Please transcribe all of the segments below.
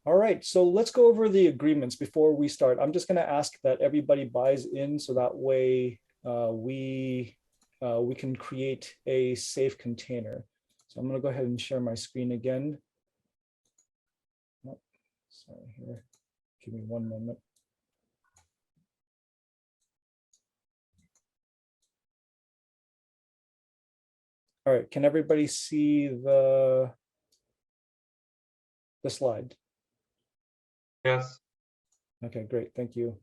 All right, so let's go over the agreements before we start. I'm just going to ask that everybody buys in so that way we can create a safe container. So I'm going to go ahead and share my screen again. Oh, sorry here, give me one moment. All right, can everybody see the slide? Yes. Okay, great, thank you.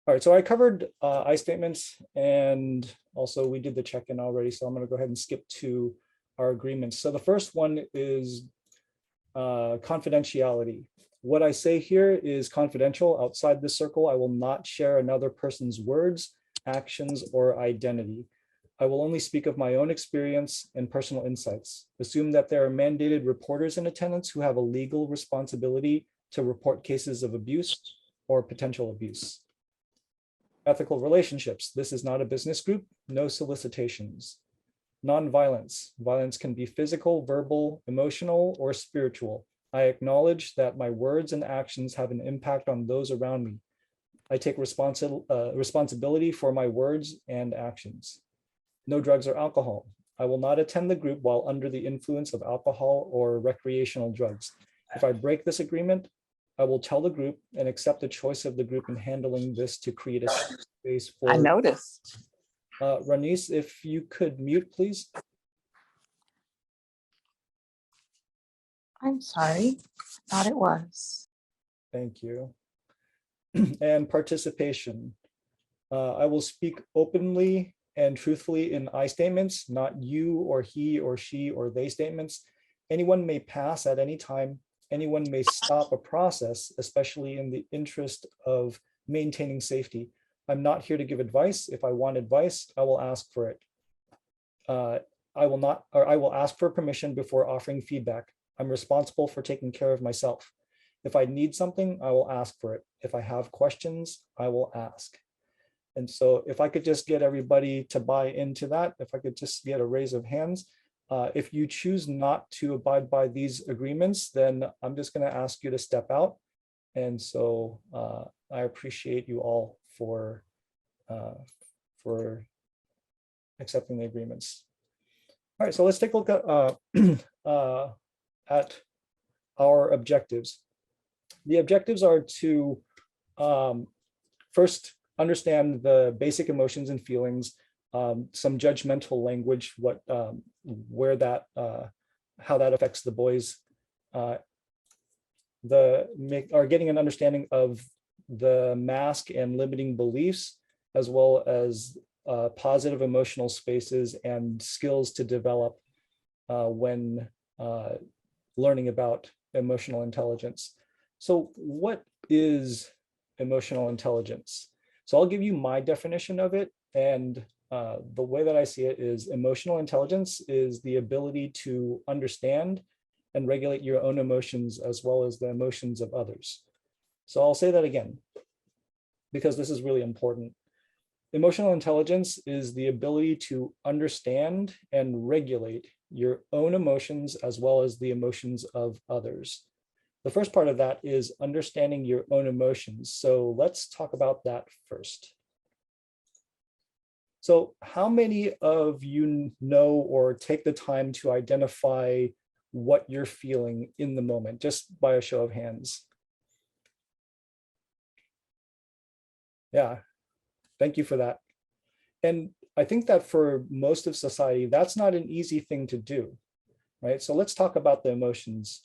All right, so I covered I statements and also we did the check-in already, so I'm going to go ahead and skip to our agreements. So the first one is confidentiality. What I say here is confidential. Outside this circle, I will not share another person's words, actions, or identity. I will only speak of my own experience and personal insights. Assume that there are mandated reporters in attendance who have a legal responsibility to report cases of abuse or potential abuse. Ethical relationships. This is not a business group. No solicitations. Non-violence. Violence can be physical, verbal, emotional, or spiritual. I acknowledge that my words and actions have an impact on those around me. I take responsibility for my words and actions. No drugs or alcohol. I will not attend the group while under the influence of alcohol or recreational drugs. If I break this agreement, I will tell the group and accept the choice of the group in handling this to create a space for— I noticed. Ranice, if you could mute, please. I'm sorry. I thought it was. Thank you. And participation. I will speak openly and truthfully in I statements, not you or he or she or they statements. Anyone may pass at any time. Anyone may stop a process, especially in the interest of maintaining safety. I'm not here to give advice. If I want advice, I will ask for it. I will ask for permission before offering feedback. I'm responsible for taking care of myself. If I need something, I will ask for it. If I have questions, I will ask. And so if I could just get everybody to buy into that, if I could just get a raise of hands. If you choose not to abide by these agreements, then I'm just going to ask you to step out. And so I appreciate you all for accepting the agreements. All right, so let's take a look at our objectives. The objectives are to first understand the basic emotions and feelings, some judgmental language, how that affects the boys, getting an understanding of the mask and limiting beliefs, as well as positive emotional spaces and skills to develop when learning about emotional intelligence. So what is emotional intelligence? So I'll give you my definition of it. And the way that I see it is emotional intelligence is the ability to understand and regulate your own emotions as well as the emotions of others. So I'll say that again, because this is really important. Emotional intelligence is the ability to understand and regulate your own emotions as well as the emotions of others. The first part of that is understanding your own emotions. So let's talk about that first. So how many of you know or take the time to identify what you're feeling in the moment, just by a show of hands? Yeah, thank you for that. And I think that for most of society, that's not an easy thing to do, right? So let's talk about the emotions.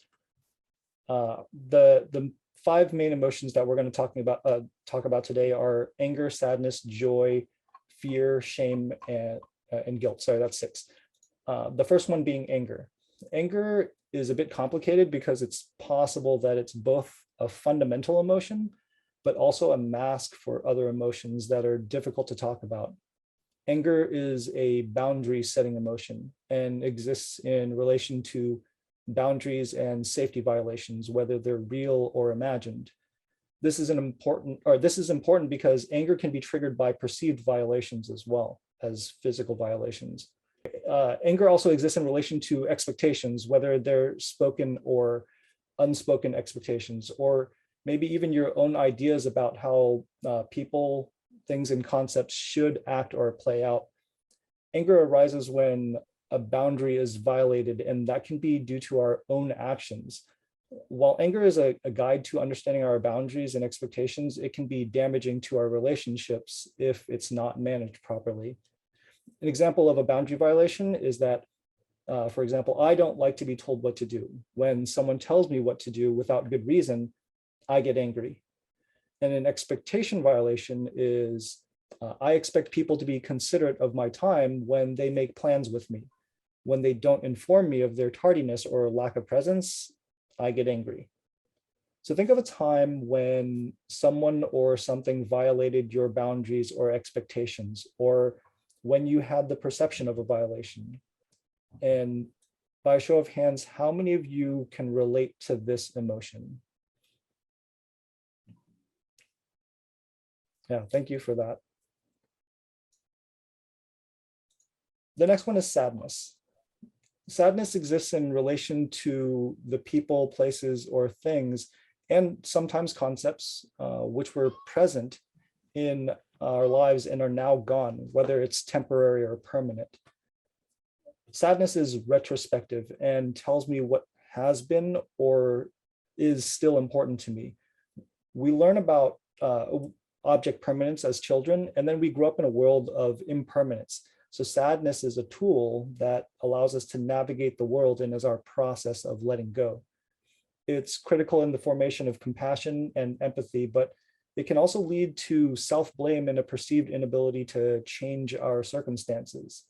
The five main emotions that we're going to talk about today are anger, sadness, joy, fear, shame, and guilt. Sorry, that's six. The first one being anger. Anger is a bit complicated because it's possible that it's both a fundamental emotion, but also a mask for other emotions that are difficult to talk about. Anger is a boundary setting emotion and exists in relation to boundaries and safety violations, whether they're real or imagined. This is important because anger can be triggered by perceived violations as well as physical violations. Anger also exists in relation to expectations, whether they're spoken or unspoken expectations, or maybe even your own ideas about how people, things, and concepts should act or play out. Anger arises when a boundary is violated, and that can be due to our own actions. While anger is a guide to understanding our boundaries and expectations, it can be damaging to our relationships if it's not managed properly. An example of a boundary violation is that, for example, I don't like to be told what to do. When someone tells me what to do without good reason, I get angry. And an expectation violation is I expect people to be considerate of my time when they make plans with me. When they don't inform me of their tardiness or lack of presence, I get angry. So think of a time when someone or something violated your boundaries or expectations, or when you had the perception of a violation. And by a show of hands, how many of you can relate to this emotion? Yeah, thank you for that. The next one is sadness. Sadness exists in relation to the people, places, or things, and sometimes concepts which were present in our lives and are now gone, whether it's temporary or permanent. Sadness is retrospective and tells me what has been or is still important to me. We learn about object permanence as children, and then we grow up in a world of impermanence. So sadness is a tool that allows us to navigate the world and is our process of letting go. It's critical in the formation of compassion and empathy, but it can also lead to self-blame and a perceived inability to change our circumstances.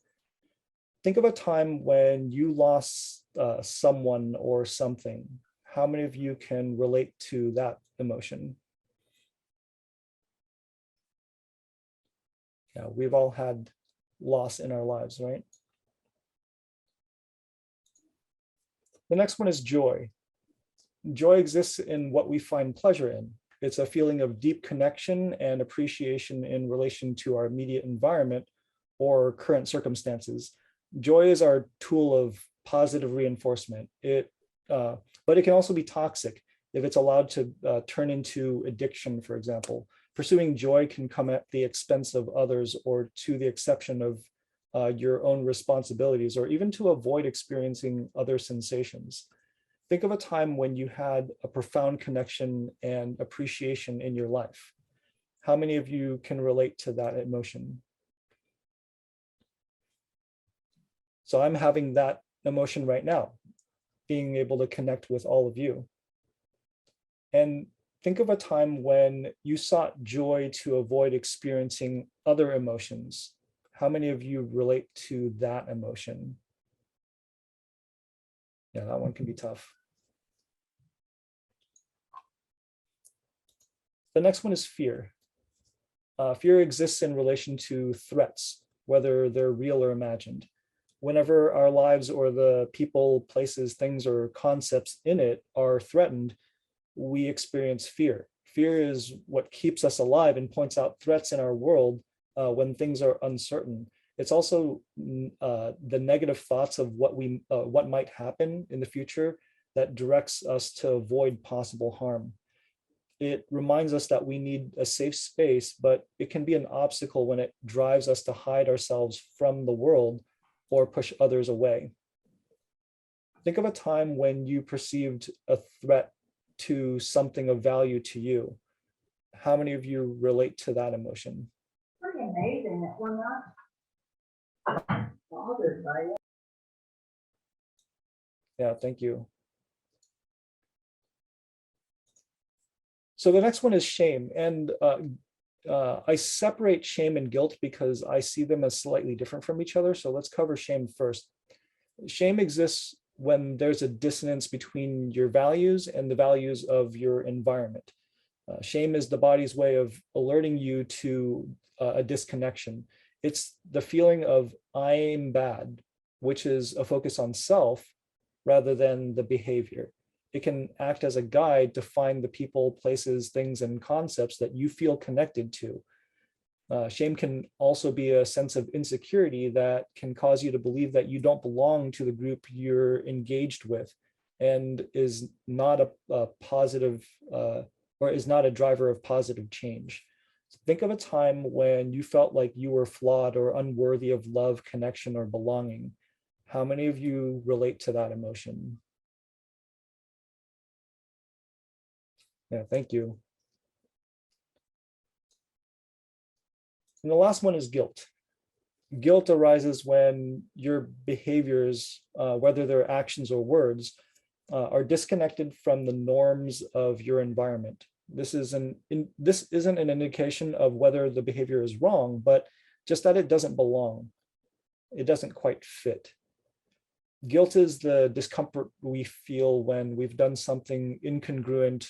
Think of a time when you lost someone or something. How many of you can relate to that emotion? Yeah, we've all had loss in our lives, right? The next one is joy. Joy exists in what we find pleasure in. It's a feeling of deep connection and appreciation in relation to our immediate environment or current circumstances. Joy is our tool of positive reinforcement. But it can also be toxic if it's allowed to turn into addiction, for example. Pursuing joy can come at the expense of others or to the exception of your own responsibilities, or even to avoid experiencing other sensations. Think of a time when you had a profound connection and appreciation in your life. How many of you can relate to that emotion? So I'm having that emotion right now, being able to connect with all of you. And think of a time when you sought joy to avoid experiencing other emotions. How many of you relate to that emotion? Yeah, that one can be tough. The next one is fear. Fear exists in relation to threats, whether they're real or imagined. Whenever our lives or the people, places, things, or concepts in it are threatened, we experience fear. Fear is what keeps us alive and points out threats in our world when things are uncertain. It's also the negative thoughts of what might happen in the future that directs us to avoid possible harm. It reminds us that we need a safe space, but it can be an obstacle when it drives us to hide ourselves from the world or push others away. Think of a time when you perceived a threat to something of value to you. How many of you relate to that emotion? Pretty amazing that we're not bothered by it. Yeah, thank you. So the next one is shame. And I separate shame and guilt because I see them as slightly different from each other. So let's cover shame first. Shame exists when there's a dissonance between your values and the values of your environment. Shame is the body's way of alerting you to a disconnection. It's the feeling of I'm bad, which is a focus on self rather than the behavior. It can act as a guide to find the people, places, things, and concepts that you feel connected to. Shame can also be a sense of insecurity that can cause you to believe that you don't belong to the group you're engaged with. and is not a positive or is not a driver of positive change. Think of a time when you felt like you were flawed or unworthy of love, connection, or belonging. How many of you relate to that emotion? Yeah, thank you. And the last one is guilt. Guilt arises when your behaviors, whether they're actions or words, are disconnected from the norms of your environment. This isn't an indication of whether the behavior is wrong, but just that it doesn't belong. It doesn't quite fit. Guilt is the discomfort we feel when we've done something incongruent,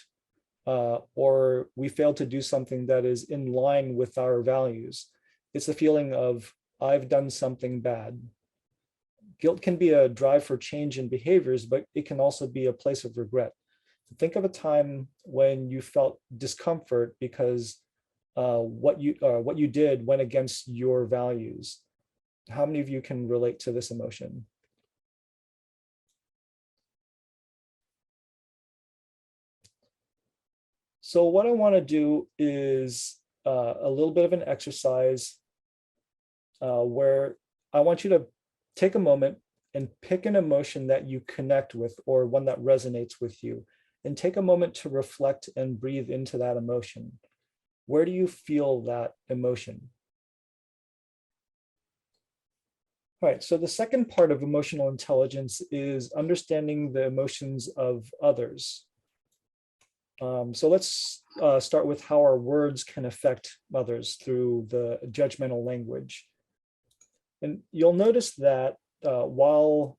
or we fail to do something that is in line with our values. It's a feeling of, I've done something bad. Guilt can be a drive for change in behaviors, but it can also be a place of regret. Think of a time when you felt discomfort because what you did went against your values. How many of you can relate to this emotion? So what I want to do is a little bit of an exercise where I want you to take a moment and pick an emotion that you connect with or one that resonates with you, and take a moment to reflect and breathe into that emotion. Where do you feel that emotion? All right, so the second part of emotional intelligence is understanding the emotions of others. So let's start with how our words can affect others through the judgmental language. And you'll notice that while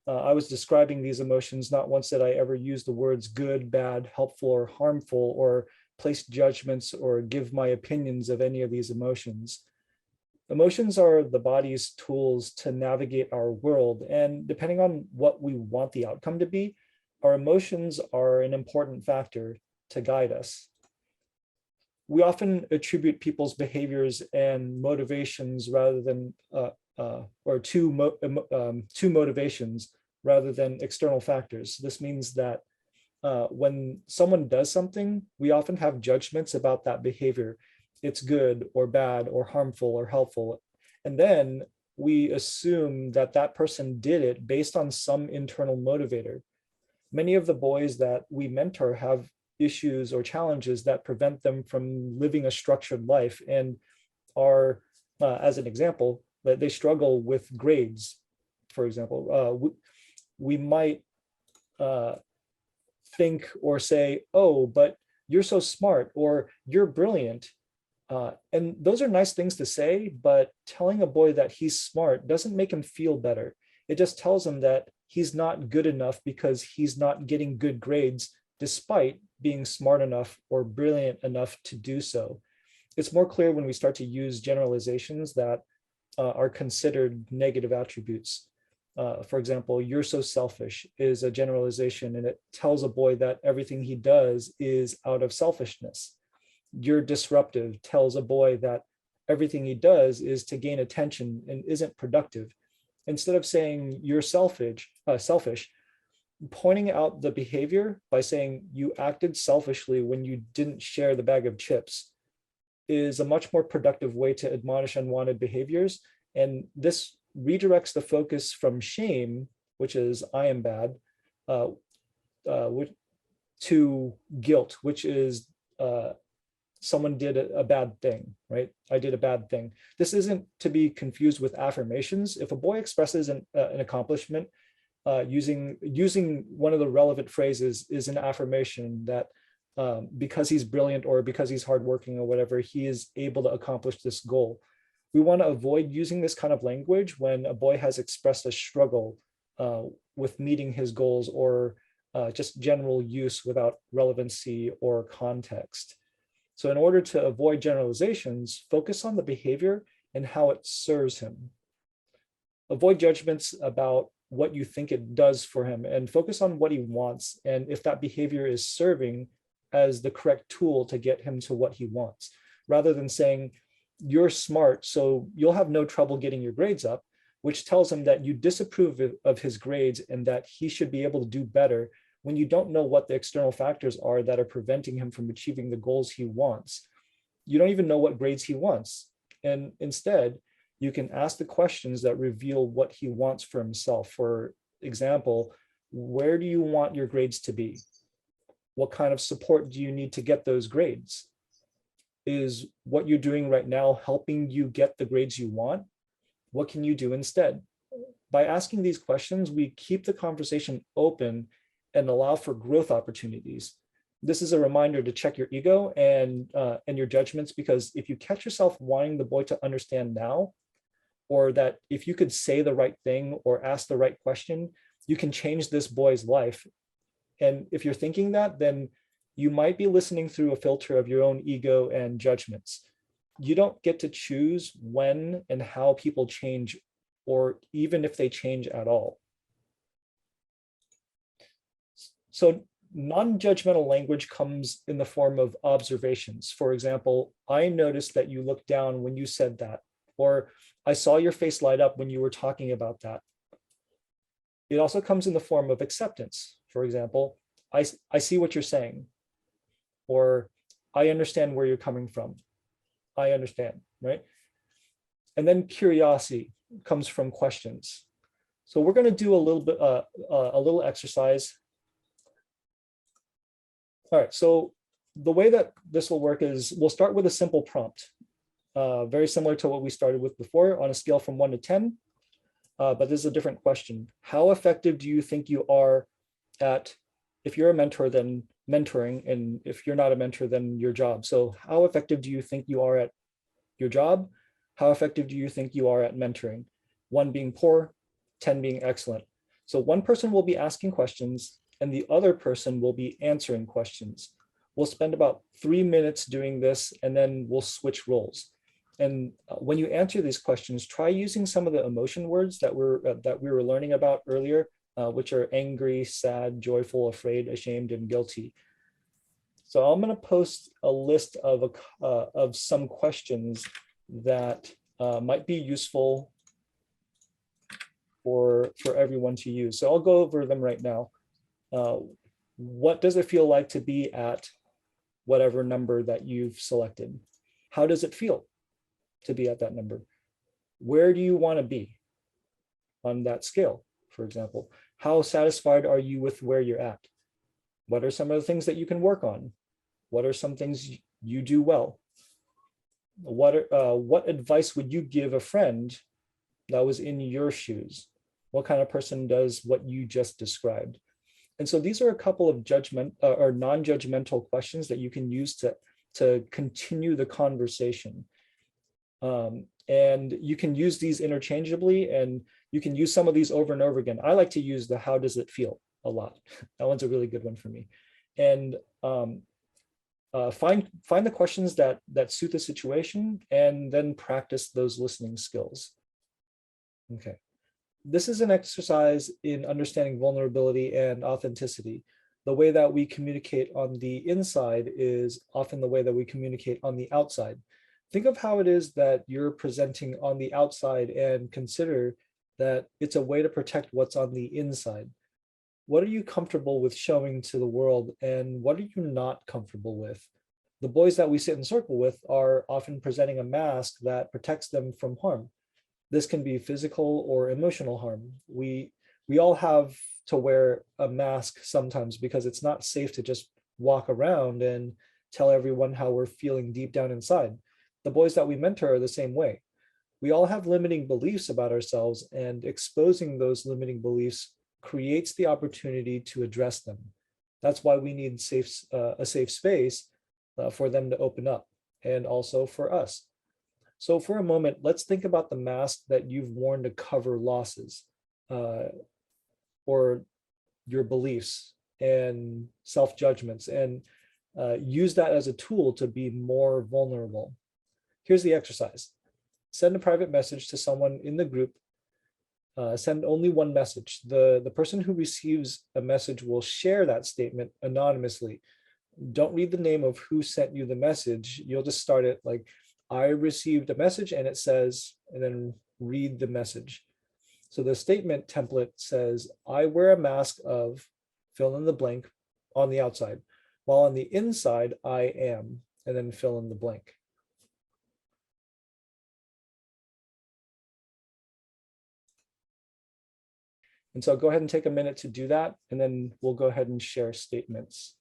I was describing these emotions, not once did I ever use the words good, bad, helpful, or harmful, or place judgments or give my opinions of any of these emotions. Emotions are the body's tools to navigate our world, and depending on what we want the outcome to be, our emotions are an important factor to guide us. We often attribute people's behaviors and motivations rather than, or to motivations rather than external factors. This means that when someone does something, we often have judgments about that behavior. It's good or bad or harmful or helpful. And then we assume that that person did it based on some internal motivator. Many of the boys that we mentor have issues or challenges that prevent them from living a structured life, and are, as an example, that they struggle with grades. For example, we might think or say, oh, but you're so smart, or you're brilliant. And those are nice things to say, but telling a boy that he's smart doesn't make him feel better. It just tells him that he's not good enough because he's not getting good grades despite being smart enough or brilliant enough to do so. It's more clear when we start to use generalizations that are considered negative attributes. For example, you're so selfish is a generalization, and it tells a boy that everything he does is out of selfishness. You're disruptive tells a boy that everything he does is to gain attention and isn't productive. Instead of saying you're selfish, pointing out the behavior by saying you acted selfishly when you didn't share the bag of chips is a much more productive way to admonish unwanted behaviors. And this redirects the focus from shame, which is I am bad, to guilt, which is someone did a bad thing, right? I did a bad thing. This isn't to be confused with affirmations. If a boy expresses an accomplishment, using one of the relevant phrases is an affirmation that because he's brilliant or because he's hardworking or whatever, he is able to accomplish this goal. We want to avoid using this kind of language when a boy has expressed a struggle with meeting his goals, or just general use without relevancy or context. So in order to avoid generalizations, focus on the behavior and how it serves him. Avoid judgments about what you think it does for him, and focus on what he wants and if that behavior is serving as the correct tool to get him to what he wants. Rather than saying, you're smart, so you'll have no trouble getting your grades up, which tells him that you disapprove of his grades and that he should be able to do better when you don't know what the external factors are that are preventing him from achieving the goals he wants. You don't even know what grades he wants. And instead, you can ask the questions that reveal what he wants for himself. For example, where do you want your grades to be? What kind of support do you need to get those grades? Is what you're doing right now helping you get the grades you want? What can you do instead? By asking these questions, we keep the conversation open and allow for growth opportunities. This is a reminder to check your ego and your judgments, because if you catch yourself wanting the boy to understand now, or that if you could say the right thing or ask the right question, you can change this boy's life. And if you're thinking that, then you might be listening through a filter of your own ego and judgments. You don't get to choose when and how people change, or even if they change at all. So non-judgmental language comes in the form of observations. For example, I noticed that you looked down when you said that, or I saw your face light up when you were talking about that. It also comes in the form of acceptance. For example, I see what you're saying, or I understand where you're coming from. I understand, right? And then curiosity comes from questions. So we're going to do a little exercise. All right, so the way that this will work is we'll start with a simple prompt, very similar to what we started with before, on a scale from 1 to 10. But this is a different question. How effective do you think you are at, if you're a mentor, then mentoring, and if you're not a mentor, then your job? So how effective do you think you are at your job? How effective do you think you are at mentoring? 1 being poor, 10 being excellent. So one person will be asking questions and the other person will be answering questions. We'll spend about 3 minutes doing this, and then we'll switch roles. And when you answer these questions, try using some of the emotion words that we were learning about earlier, which are angry, sad, joyful, afraid, ashamed, and guilty. So I'm going to post a list of some questions that might be useful for everyone to use. So I'll go over them right now. What does it feel like to be at whatever number that you've selected? How does it feel to be at that number? Where do you want to be on that scale, for example? How satisfied are you with where you're at? What are some of the things that you can work on? What are some things you do well? What advice would you give a friend that was in your shoes? What kind of person does what you just described? And so these are a couple of non-judgmental questions that you can use to continue the conversation. And you can use these interchangeably, and you can use some of these over and over again. I like to use the how does it feel a lot. That one's a really good one for me. And find the questions that suit the situation, and then practice those listening skills. Okay. This is an exercise in understanding vulnerability and authenticity. The way that we communicate on the inside is often the way that we communicate on the outside. Think of how it is that you're presenting on the outside, and consider that it's a way to protect what's on the inside. What are you comfortable with showing to the world, and what are you not comfortable with? The boys that we sit in circle with are often presenting a mask that protects them from harm. This can be physical or emotional harm. We all have to wear a mask sometimes, because it's not safe to just walk around and tell everyone how we're feeling deep down inside. The boys that we mentor are the same way. We all have limiting beliefs about ourselves, and exposing those limiting beliefs creates the opportunity to address them. That's why we need a safe space for them to open up, and also for us. So for a moment, let's think about the mask that you've worn to cover losses, or your beliefs and self-judgments, and use that as a tool to be more vulnerable. Here's the exercise. Send a private message to someone in the group. Send only one message. The person who receives a message will share that statement anonymously. Don't read the name of who sent you the message. You'll just start it like, I received a message and it says, and then read the message. So the statement template says, I wear a mask of fill in the blank on the outside, while on the inside I am, and then fill in the blank. And so go ahead and take a minute to do that, and then we'll go ahead and share statements.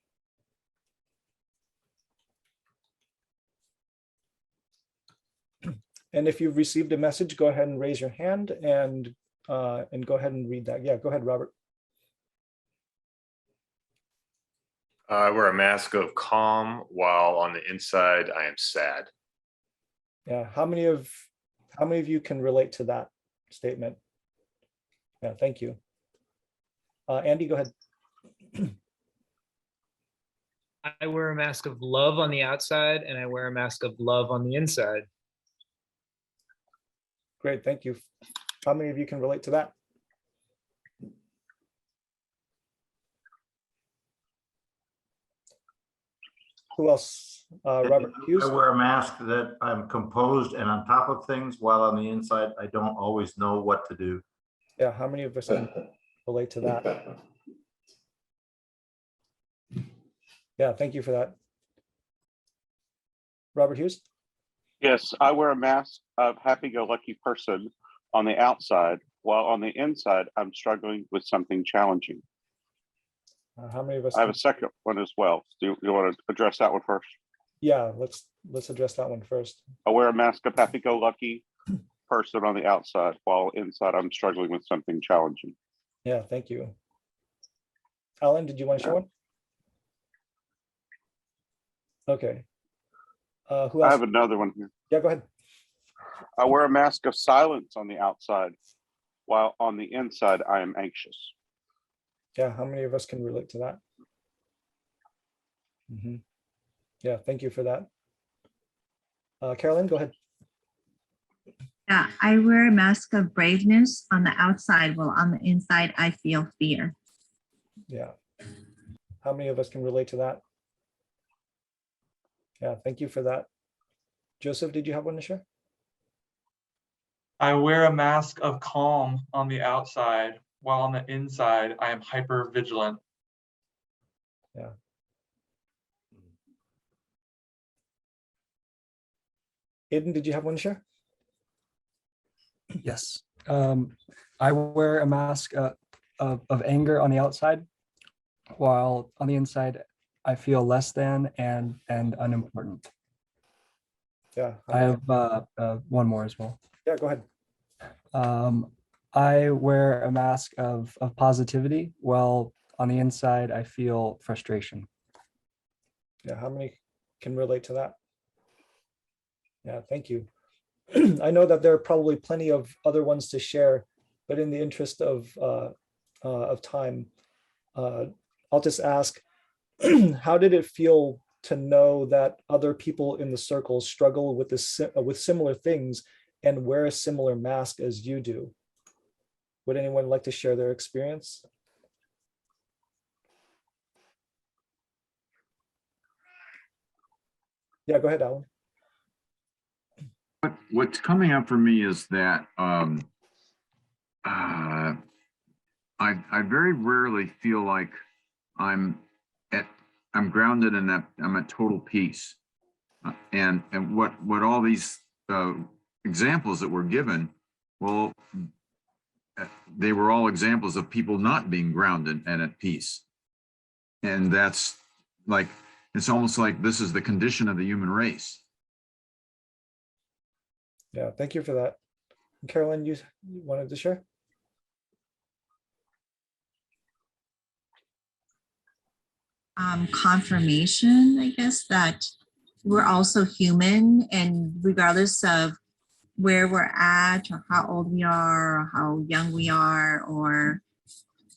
And if you've received a message, go ahead and raise your hand and go ahead and read that. Yeah, go ahead, Robert. I wear a mask of calm while on the inside I am sad. Yeah, how many of you can relate to that statement? Yeah, thank you. Andy, go ahead. I wear a mask of love on the outside and I wear a mask of love on the inside. Great, thank you. How many of you can relate to that? Who else? Robert Hughes? I wear a mask that I'm composed and on top of things, while on the inside, I don't always know what to do. Yeah, how many of us can relate to that? Yeah, thank you for that. Robert Hughes? Yes, I wear a mask of happy-go-lucky person on the outside, while on the inside, I'm struggling with something challenging. How many of us? I have a second one as well. Do you want to address that one first? Yeah, let's address that one first. I wear a mask of happy-go-lucky person on the outside, while inside, I'm struggling with something challenging. Yeah, thank you. Alan, did you want to share one? Okay. Who I else? have another one here. Yeah, go ahead. I wear a mask of silence on the outside, while on the inside, I am anxious. Yeah, how many of us can relate to that? Mhm. Yeah, thank you for that. Carolyn, go ahead. Yeah, I wear a mask of braveness on the outside, while on the inside, I feel fear. Yeah. How many of us can relate to that? Yeah, thank you for that. Joseph, did you have one to share? I wear a mask of calm on the outside, while on the inside, I am hyper vigilant. Yeah. Aiden, did you have one to share? Yes. I wear a mask of anger on the outside, while on the inside, I feel less than and unimportant. Yeah. I have one more as well. Yeah, go ahead. I wear a mask of positivity, while on the inside, I feel frustration. Yeah, how many can relate to that? Yeah, thank you. I know that there are probably plenty of other ones to share, but in the interest of time, I'll just ask, how did it feel to know that other people in the circle struggle with with similar things and wear a similar mask as you do? Would anyone like to share their experience? Yeah, go ahead, Alan. What's coming up for me is that I very rarely feel like I'm grounded in that I'm at total peace. And what all these examples that were given, well, they were all examples of people not being grounded and at peace. And that's like, it's almost like this is the condition of the human race. Yeah, thank you for that. Carolyn, you wanted to share? Confirmation, I guess, that we're also human, and regardless of where we're at or how old we are or how young we are or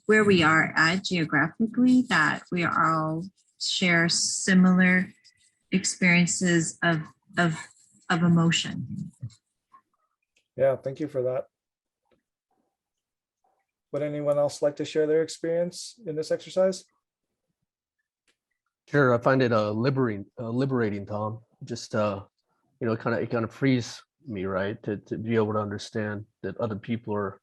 where we are at geographically, that we all share similar experiences of emotion. Yeah, thank you for that. Would anyone else like to share their experience in this exercise? Sure, I find it liberating, Tom. Just it kind of frees me, right, to be able to understand that other people are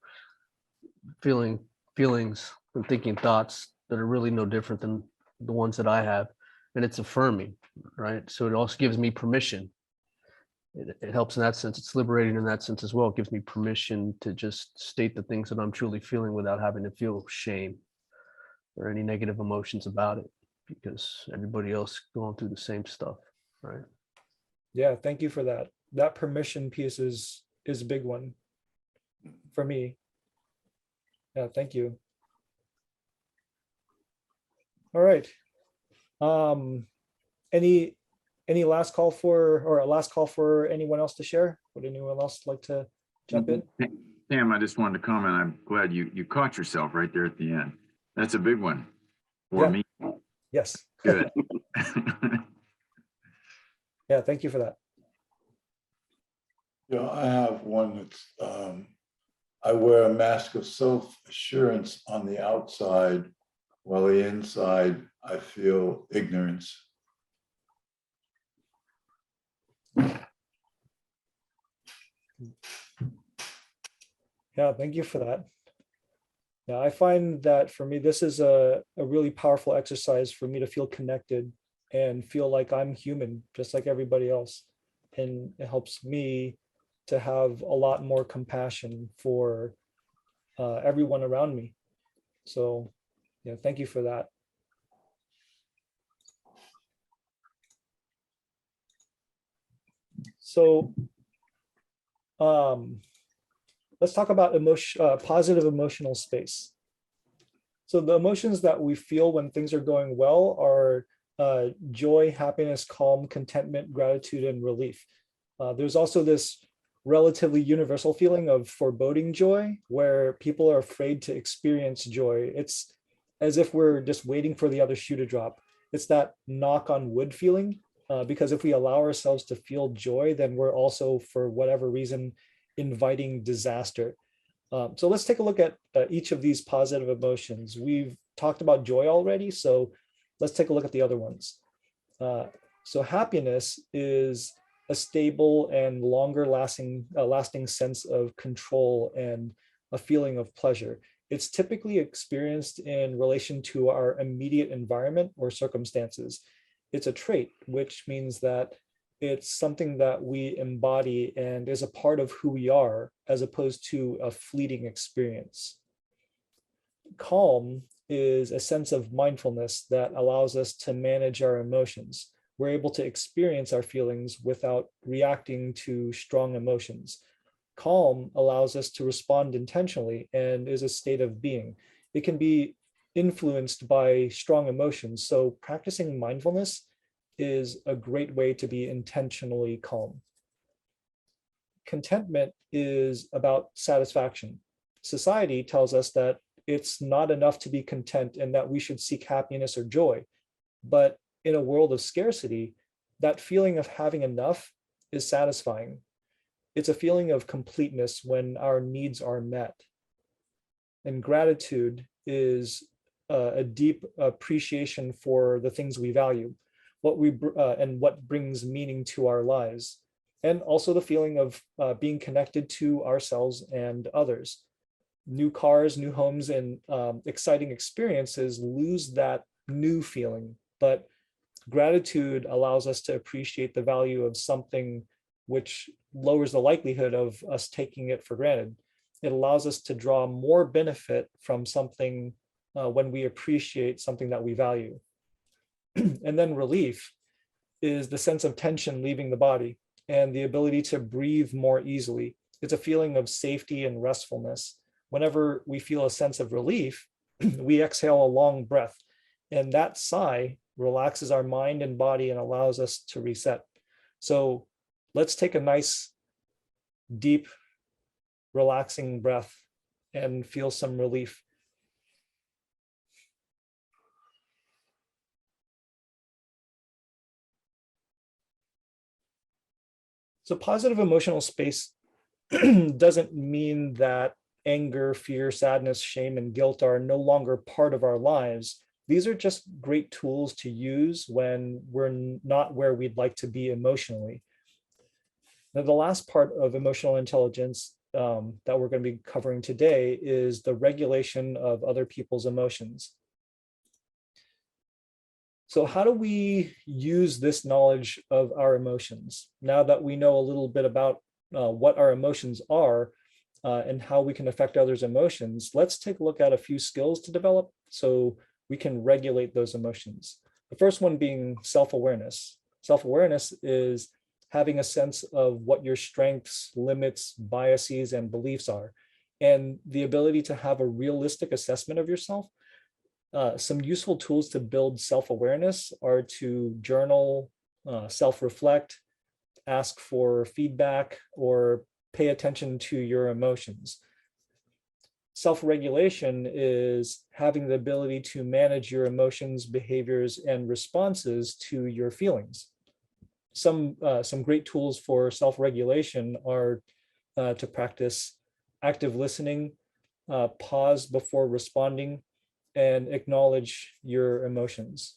feelings and thinking thoughts that are really no different than the ones that I have. And it's affirming, right? So it also gives me permission. It helps in that sense. It's liberating in that sense as well. It gives me permission to just state the things that I'm truly feeling without having to feel shame or any negative emotions about it, because everybody else going through the same stuff, right? Yeah, thank you for that. That permission piece is a big one for me. Yeah, thank you. All right. Any last call for, or a last call for anyone else to share? Would anyone else like to jump in? Pam, I just wanted to comment. I'm glad you caught yourself right there at the end. That's a big one for Yeah. me. Yes. Good. Yeah, thank you for that. Yeah, I have one that's, I wear a mask of self-assurance on the outside, while the inside I feel ignorance. Yeah, thank you for that. Yeah, I find that for me, this is a really powerful exercise for me to feel connected and feel like I'm human, just like everybody else. And it helps me to have a lot more compassion for everyone around me. So, yeah, thank you for that. So, let's talk about positive emotional space. So the emotions that we feel when things are going well are joy, happiness, calm, contentment, gratitude, and relief. There's also this relatively universal feeling of foreboding joy, where people are afraid to experience joy. It's as if we're just waiting for the other shoe to drop. It's that knock on wood feeling, because if we allow ourselves to feel joy, then we're also, for whatever reason, inviting disaster. So let's take a look at each of these positive emotions. We've talked about joy already, so let's take a look at the other ones. So happiness is a stable and longer lasting sense of control and a feeling of pleasure. It's typically experienced in relation to our immediate environment or circumstances. It's a trait, which means that it's something that we embody and is a part of who we are, as opposed to a fleeting experience. Calm is a sense of mindfulness that allows us to manage our emotions. We're able to experience our feelings without reacting to strong emotions. Calm allows us to respond intentionally and is a state of being. It can be influenced by strong emotions. So practicing mindfulness is a great way to be intentionally calm. Contentment is about satisfaction. Society tells us that it's not enough to be content and that we should seek happiness or joy. But in a world of scarcity, that feeling of having enough is satisfying. It's a feeling of completeness when our needs are met. And gratitude is a deep appreciation for the things we value, and what brings meaning to our lives, and also the feeling of being connected to ourselves and others. New cars, new homes, and exciting experiences lose that new feeling, but gratitude allows us to appreciate the value of something, which lowers the likelihood of us taking it for granted. It allows us to draw more benefit from something when we appreciate something that we value. And then relief is the sense of tension leaving the body and the ability to breathe more easily. It's a feeling of safety and restfulness. Whenever we feel a sense of relief, we exhale a long breath, and that sigh relaxes our mind and body and allows us to reset. So let's take a nice, deep, relaxing breath and feel some relief. So positive emotional space doesn't mean that anger, fear, sadness, shame, and guilt are no longer part of our lives. These are just great tools to use when we're not where we'd like to be emotionally. Now, the last part of emotional intelligence that we're going to be covering today is the regulation of other people's emotions. So how do we use this knowledge of our emotions now that we know a little bit about what our emotions are and how we can affect others' emotions? Let's take a look at a few skills to develop so we can regulate those emotions. The first one being self-awareness. Self-awareness is having a sense of what your strengths, limits, biases, and beliefs are, and the ability to have a realistic assessment of yourself. Some useful tools to build self-awareness are to journal, self-reflect, ask for feedback, or pay attention to your emotions. Self-regulation is having the ability to manage your emotions, behaviors, and responses to your feelings. Some great tools for self-regulation are to practice active listening, pause before responding, and acknowledge your emotions.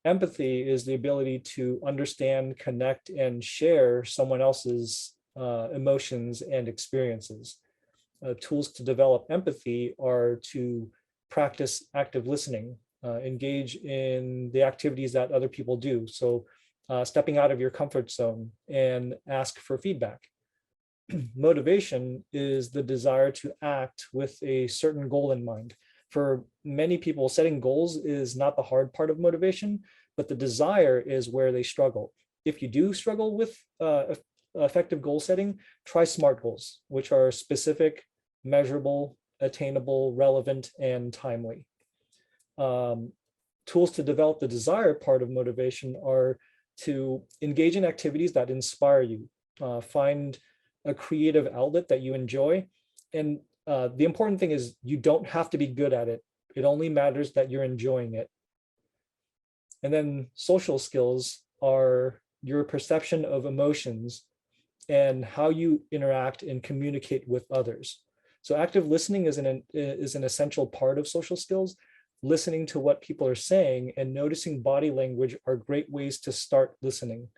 Empathy is the ability to understand, connect, and share someone else's emotions and experiences. Tools to develop empathy are to practice active listening, engage in the activities that other people do. So stepping out of your comfort zone and ask for feedback. Motivation is the desire to act with a certain goal in mind. For many people, setting goals is not the hard part of motivation, but the desire is where they struggle. If you do struggle with effective goal setting, try SMART goals, which are specific, measurable, attainable, relevant, and timely. Tools to develop the desire part of motivation are to engage in activities that inspire you, find a creative outlet that you enjoy, and the important thing is you don't have to be good at it. It only matters that you're enjoying it. And then social skills are your perception of emotions and how you interact and communicate with others. So active listening is an essential part of social skills. Listening to what people are saying and noticing body language are great ways to start listening.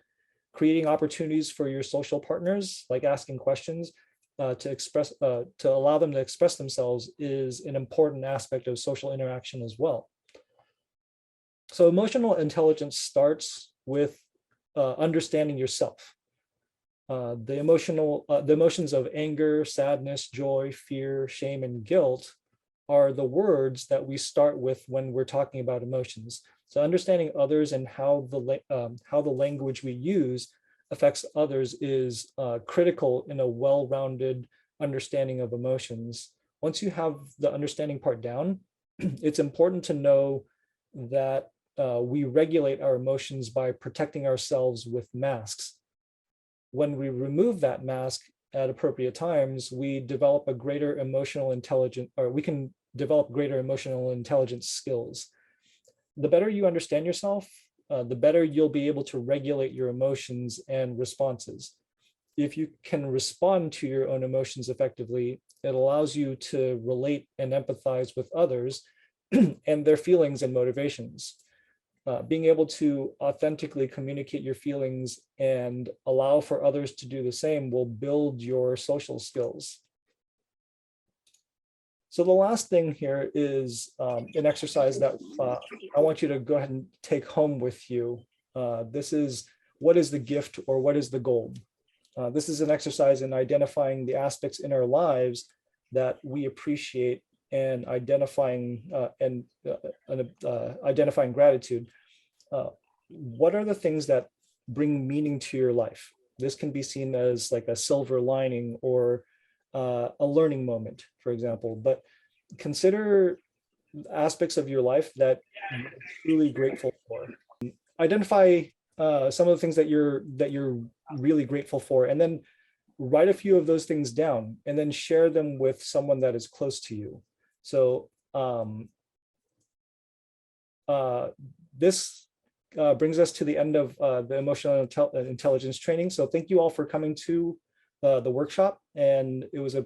Creating opportunities for your social partners, like asking questions, to allow them to express themselves, is an important aspect of social interaction as well. So emotional intelligence starts with understanding yourself. The emotions of anger, sadness, joy, fear, shame, and guilt are the words that we start with when we're talking about emotions. So understanding others and how the language we use affects others is critical in a well-rounded understanding of emotions. Once you have the understanding part down, it's important to know that we regulate our emotions by protecting ourselves with masks. When we remove that mask at appropriate times, we develop a greater emotional intelligence, or we can develop greater emotional intelligence skills. The better you understand yourself, the better you'll be able to regulate your emotions and responses. If you can respond to your own emotions effectively, it allows you to relate and empathize with others and their feelings and motivations. Being able to authentically communicate your feelings and allow for others to do the same will build your social skills. So the last thing here is an exercise that I want you to go ahead and take home with you. This is, what is the gift or what is the goal? This is an exercise in identifying the aspects in our lives that we appreciate and identifying identifying gratitude. What are the things that bring meaning to your life? This can be seen as like a silver lining or a learning moment, for example, but consider aspects of your life that you're truly grateful for. Identify some of the things that you're really grateful for, and then write a few of those things down and then share them with someone that is close to you. So this brings us to the end of the emotional intelligence training. So thank you all for coming to the workshop, and it was a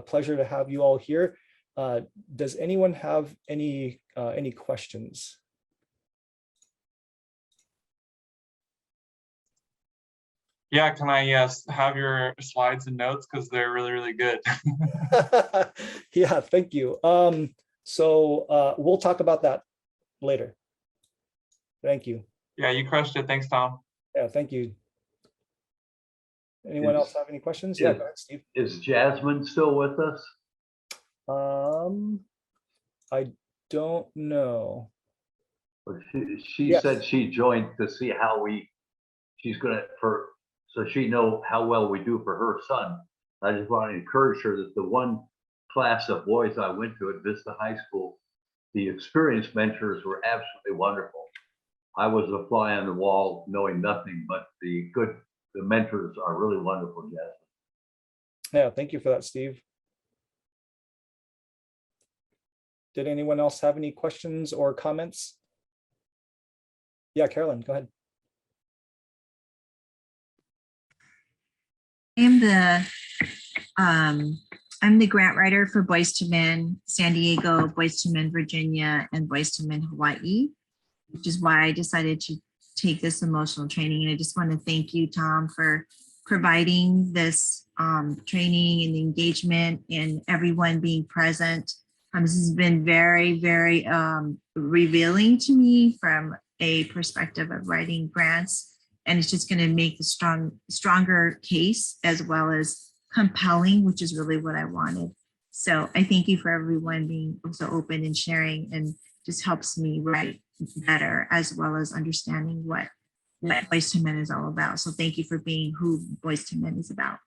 pleasure to have you all here. Does anyone have any questions? Yeah, can I have your slides and notes because they're really, really good. Yeah, thank you. So we'll talk about that later. Thank you. Yeah, you crushed it. Thanks, Tom. Yeah, thank you. Anyone else have any questions? Yeah, go ahead, Steve. Is Jasmine still with us? I don't know. But she Yes. said she joined to see how she's gonna, so she know how well we do for her son. I just want to encourage her that the one class of boys I went to at Vista High School, the experienced mentors were absolutely wonderful. I was a fly on the wall knowing nothing, but the mentors are really wonderful, Jasmine. Yeah, thank you for that, Steve. Did anyone else have any questions or comments? Yeah, Carolyn, go ahead. I'm the grant writer for Boys to Men San Diego, Boys to Men Virginia, and Boys to Men Hawaii, which is why I decided to take this emotional training. And I just want to thank you, Tom, for providing this training and engagement and everyone being present. This has been very, very revealing to me from a perspective of writing grants. And it's just going to make the stronger case as well as compelling, which is really what I wanted. So I thank you for everyone being so open and sharing, and just helps me write better as well as understanding what Boys to Men is all about. So thank you for being who Boys to Men is about.